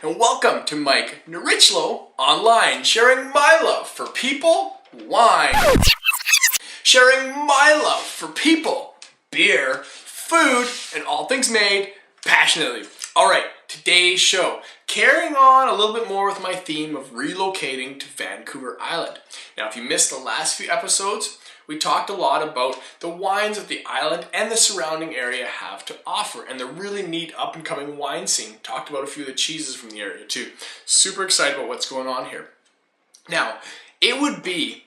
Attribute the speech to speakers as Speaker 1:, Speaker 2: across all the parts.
Speaker 1: and welcome to Mike Nierychlo Online, sharing my love for people, wine. Sharing my love for people, beer, food, and all things made passionately. Alright, today's show, carrying on a little bit more with my theme of relocating to Vancouver Island. Now, if you missed the last few episodes, we talked a lot about the wines that the island and the surrounding area have to offer and the really neat up-and-coming wine scene. Talked about a few of the cheeses from the area too. Super excited about what's going on here. Now, it would be,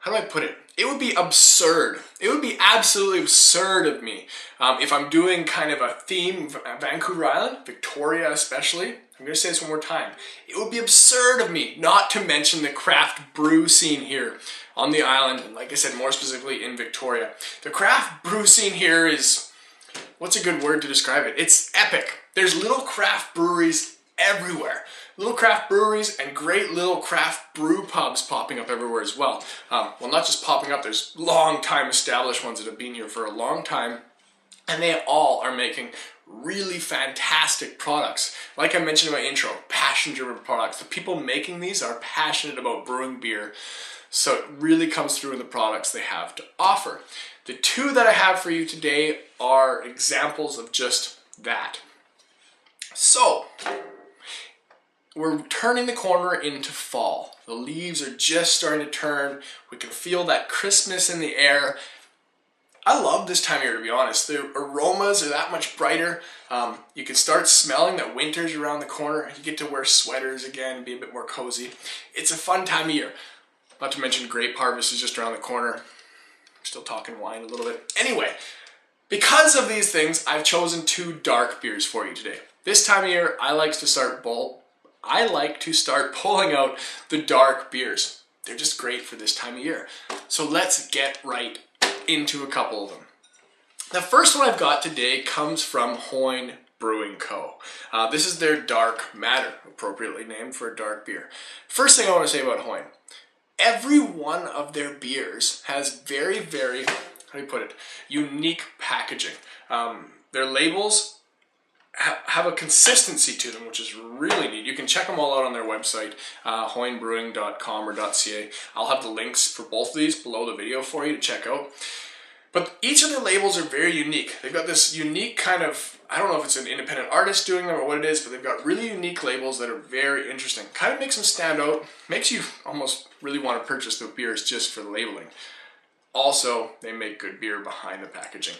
Speaker 1: how do I put it? It would be absurd. It would be absolutely absurd of me if I'm doing kind of a theme of Vancouver Island, Victoria especially. I'm going to say this one more time. It would be absurd of me not to mention the craft brew scene here on the island, and like I said, more specifically in Victoria. The craft brew scene here is, what's a good word to describe it? It's epic. There's little craft breweries everywhere. Little craft breweries and great little craft brew pubs popping up everywhere as well. Well, not just popping up, there's long time established ones that have been here for a long time, and they all are making really fantastic products. Like I mentioned in my intro, passion-driven products. The people making these are passionate about brewing beer, so it really comes through in the products they have to offer. The two that I have for you today are examples of just that. So, we're turning the corner into fall. The leaves are just starting to turn. We can feel that crispness in the air. I love this time of year, to be honest. The aromas are that much brighter. You can start smelling that winter's around the corner. You get to wear sweaters again and be a bit more cozy. It's a fun time of year. Not to mention grape harvest is just around the corner. Still talking wine a little bit. Anyway, because of these things, I've chosen two dark beers for you today. This time of year, I like to start pulling out the dark beers. They're just great for this time of year. So let's get right into a couple of them. The first one I've got today comes from Hoyne Brewing Co. This is their Dark Matter, appropriately named for a dark beer. First thing I want to say about Hoyne. Every one of their beers has very, very, how do you put it, unique packaging. Their labels have a consistency to them, which is really neat. You can check them all out on their website, hoynebrewing.com or .ca. I'll have the links for both of these below the video for you to check out. But each of their labels are very unique. They've got this unique kind of, I don't know if it's an independent artist doing them or what it is, but they've got really unique labels that are very interesting. Kind of makes them stand out, makes you almost really want to purchase the beers just for the labeling. Also, they make good beer behind the packaging.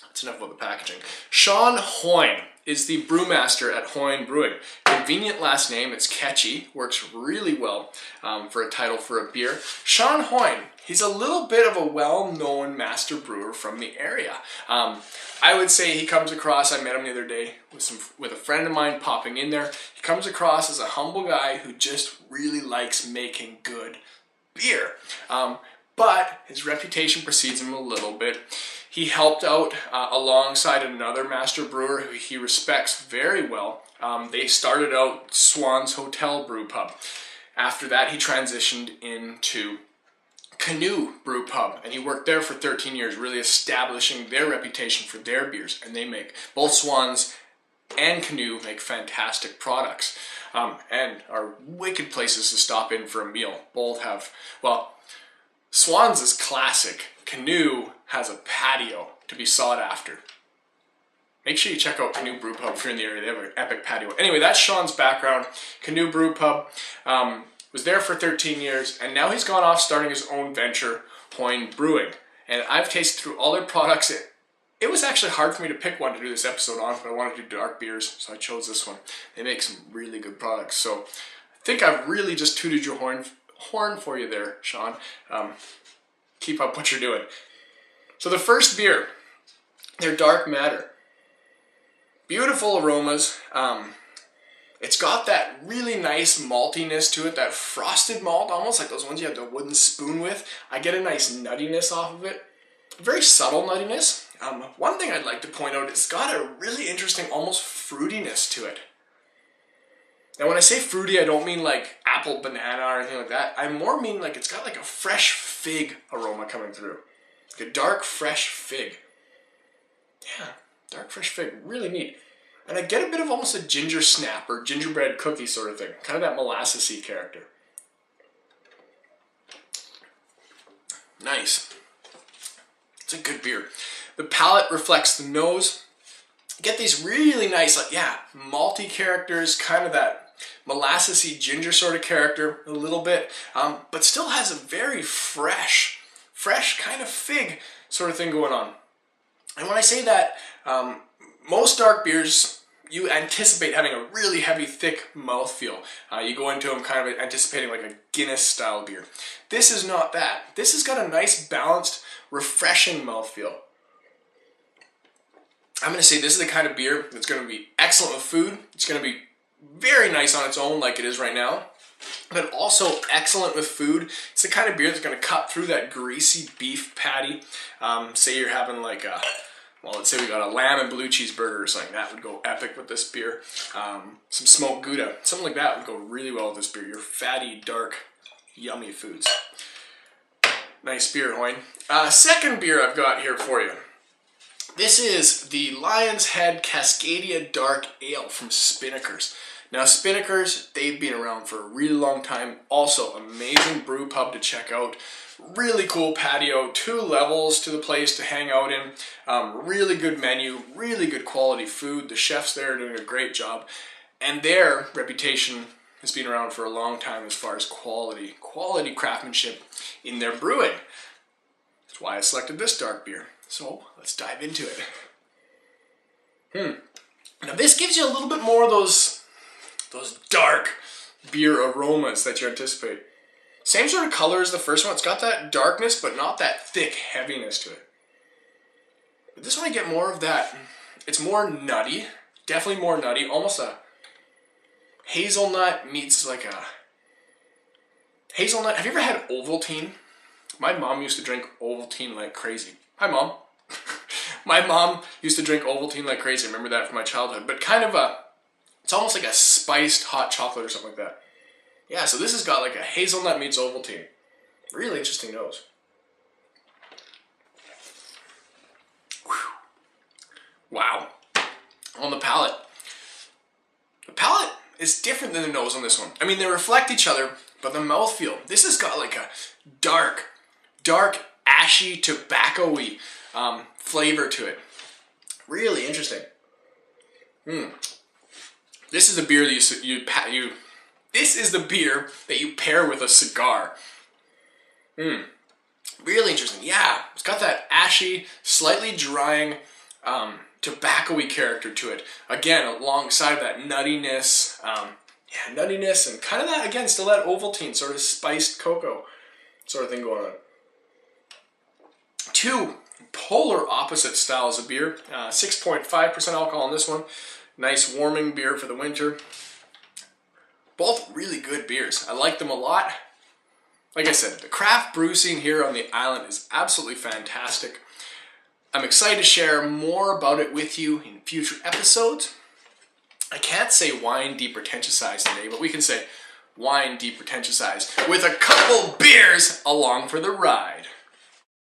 Speaker 1: That's enough about the packaging. Sean Hoyne is the brewmaster at Hoyne Brewing. Convenient last name, it's catchy, works really well for a title for a beer. Sean Hoyne, he's a little bit of a well-known master brewer from the area. I would say he comes across, I met him the other day with a friend of mine popping in there. He comes across as a humble guy who just really likes making good beer. But his reputation precedes him a little bit. He helped out alongside another master brewer who he respects very well. They started out Swan's Hotel Brew Pub. After that, he transitioned into Canoe Brew Pub, and he worked there for 13 years, really establishing their reputation for their beers. And they make, both Swans and Canoe make fantastic products and are wicked places to stop in for a meal. Both have, well, Swans is classic. Canoe has a patio to be sought after. Make sure you check out Canoe Brew Pub if you're in the area. They have an epic patio. Anyway, that's Sean's background. Canoe Brew Pub was there for 13 years, and now he's gone off starting his own venture, Hoyne Brewing. And I've tasted through all their products. It was actually hard for me to pick one to do this episode on, but I wanted to do dark beers, so I chose this one. They make some really good products. So I think I've really just tooted your horn for you there, Sean. Keep up what you're doing. So the first beer, their Dark Matter. Beautiful aromas. It's got that really nice maltiness to it, that frosted malt, almost like those ones you have the wooden spoon with. I get a nice nuttiness off of it. Very subtle nuttiness. One thing I'd like to point out, it's got a really interesting, almost fruitiness to it. Now when I say fruity, I don't mean like apple, banana, or anything like that. I more mean like it's got like a fresh fig aroma coming through. Like a dark, fresh fig. Yeah, dark, fresh fig. Really neat. And I get a bit of almost a ginger snap or gingerbread cookie sort of thing. Kind of that molassesy character. Nice. It's a good beer. The palate reflects the nose. Get these really nice, like, yeah, malty characters, kind of that molassesy ginger sort of character a little bit, but still has a very fresh kind of fig sort of thing going on. And when I say that, most dark beers, you anticipate having a really heavy, thick mouthfeel. You go into them kind of anticipating like a Guinness-style beer. This is not that. This has got a nice, balanced, refreshing mouthfeel. I'm going to say this is the kind of beer that's going to be excellent with food. It's going to be very nice on its own like it is right now, but also excellent with food. It's the kind of beer that's going to cut through that greasy beef patty. Say you're having like a, well, let's say we got a lamb and blue cheeseburger or something. That would go epic with this beer. Some smoked Gouda, something like that would go really well with this beer. Your fatty, dark, yummy foods. Nice beer, Hoyne. Second beer I've got here for you. This is the Lion's Head Cascadia Dark Ale from Spinnaker's. Now Spinnaker's, they've been around for a really long time. Also, amazing brew pub to check out. Really cool patio, 2 levels to the place to hang out in. Really good menu, really good quality food. The chefs there are doing a great job. And their reputation has been around for a long time as far as quality craftsmanship in their brewing. That's why I selected this dark beer. So let's dive into it. Now this gives you a little bit more of those dark beer aromas that you anticipate. Same sort of color as the first one. It's got that darkness, but not that thick heaviness to it. But this one I get more of that. It's more nutty, definitely more nutty. Almost a hazelnut meets like a hazelnut. Have you ever had Ovaltine? My mom used to drink Ovaltine like crazy. Hi, Mom. My mom used to drink Ovaltine like crazy. I remember that from my childhood. But kind of it's almost like a spiced hot chocolate or something like that. Yeah, so this has got like a hazelnut meets Ovaltine. Really interesting nose. Whew. Wow. On the palate. The palate is different than the nose on this one. I mean, they reflect each other, but the mouthfeel. This has got like a dark, ashy, tobacco-y flavor to it. Really interesting. This is the beer that this is the beer that you pair with a cigar. Really interesting. Yeah, it's got that ashy, slightly drying, tobacco-y character to it. Again, alongside that nuttiness, nuttiness, and kind of that, again, still that Ovaltine, sort of spiced cocoa sort of thing going on. 2 polar opposite styles of beer. 6.5% alcohol in this one. Nice warming beer for the winter. Both really good beers. I like them a lot. Like I said, the craft brew scene here on the island is absolutely fantastic. I'm excited to share more about it with you in future episodes. I can't say wine depretentious today, but we can say wine depretentious with a couple beers along for the ride.